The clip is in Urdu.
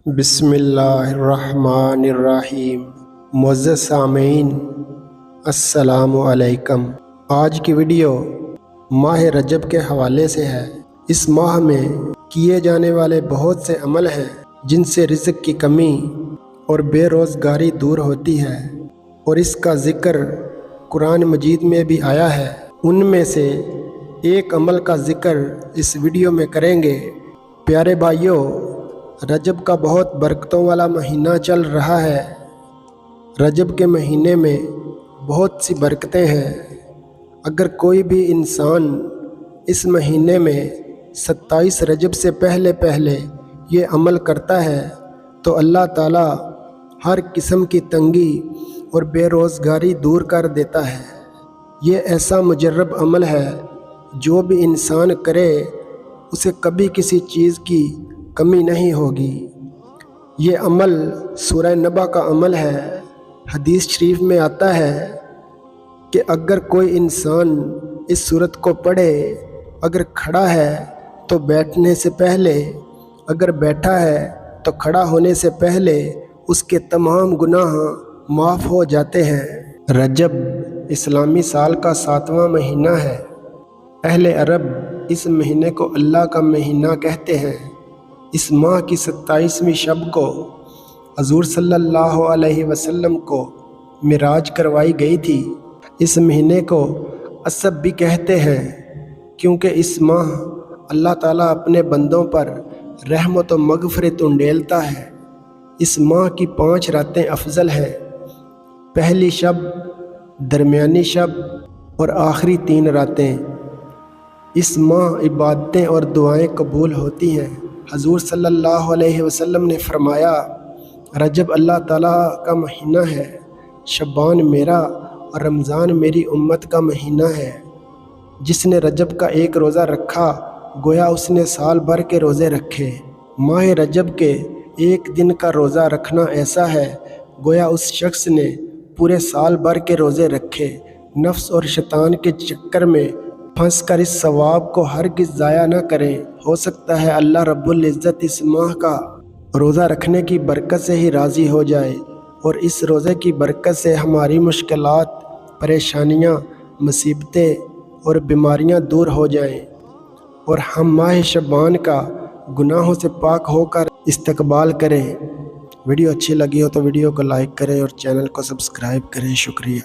بسم اللہ الرحمن الرحیم۔ معزز سامعین، السلام علیکم۔ آج کی ویڈیو ماہ رجب کے حوالے سے ہے۔ اس ماہ میں کیے جانے والے بہت سے عمل ہیں جن سے رزق کی کمی اور بے روزگاری دور ہوتی ہے، اور اس کا ذکر قرآن مجید میں بھی آیا ہے۔ ان میں سے ایک عمل کا ذکر اس ویڈیو میں کریں گے۔ پیارے بھائیوں، رجب کا بہت برکتوں والا مہینہ چل رہا ہے۔ رجب کے مہینے میں بہت سی برکتیں ہیں۔ اگر کوئی بھی انسان اس مہینے میں 27 رجب سے پہلے یہ عمل کرتا ہے تو اللہ تعالیٰ ہر قسم کی تنگی اور بے روزگاری دور کر دیتا ہے۔ یہ ایسا مجرب عمل ہے، جو بھی انسان کرے اسے کبھی کسی چیز کی کمی نہیں ہوگی۔ یہ عمل سورہ نبا کا عمل ہے۔ حدیث شریف میں آتا ہے کہ اگر کوئی انسان اس سورت کو پڑھے، اگر کھڑا ہے تو بیٹھنے سے پہلے، اگر بیٹھا ہے تو کھڑا ہونے سے پہلے اس کے تمام گناہ معاف ہو جاتے ہیں۔ رجب اسلامی سال کا 7واں مہینہ ہے۔ اہل عرب اس مہینے کو اللہ کا مہینہ کہتے ہیں۔ اس ماہ کی 27ویں شب کو حضور صلی اللہ علیہ وسلم کو معراج کروائی گئی تھی۔ اس مہینے کو اسب بھی کہتے ہیں، کیونکہ اس ماہ اللہ تعالیٰ اپنے بندوں پر رحمت و مغفرت انڈیلتا ہے۔ اس ماہ کی 5 راتیں افضل ہیں۔ پہلی شب، درمیانی شب اور آخری 3 راتیں۔ اس ماہ عبادتیں اور دعائیں قبول ہوتی ہیں۔ حضور صلی اللہ علیہ وسلم نے فرمایا، رجب اللہ تعالیٰ کا مہینہ ہے، شعبان میرا اور رمضان میری امت کا مہینہ ہے۔ جس نے رجب کا ایک روزہ رکھا، گویا اس نے سال بھر کے روزے رکھے۔ ماہ رجب کے ایک دن کا روزہ رکھنا ایسا ہے گویا اس شخص نے پورے سال بھر کے روزے رکھے۔ نفس اور شیطان کے چکر میں پھنس کر اس ثواب کو ہرگز ضائع نہ کریں۔ ہو سکتا ہے اللہ رب العزت اس ماہ کا روزہ رکھنے کی برکت سے ہی راضی ہو جائے، اور اس روزے کی برکت سے ہماری مشکلات، پریشانیاں، مصیبتیں اور بیماریاں دور ہو جائیں، اور ہم ماہ شعبان کا گناہوں سے پاک ہو کر استقبال کریں۔ ویڈیو اچھی لگی ہو تو ویڈیو کو لائک کریں اور چینل کو سبسکرائب کریں۔ شکریہ۔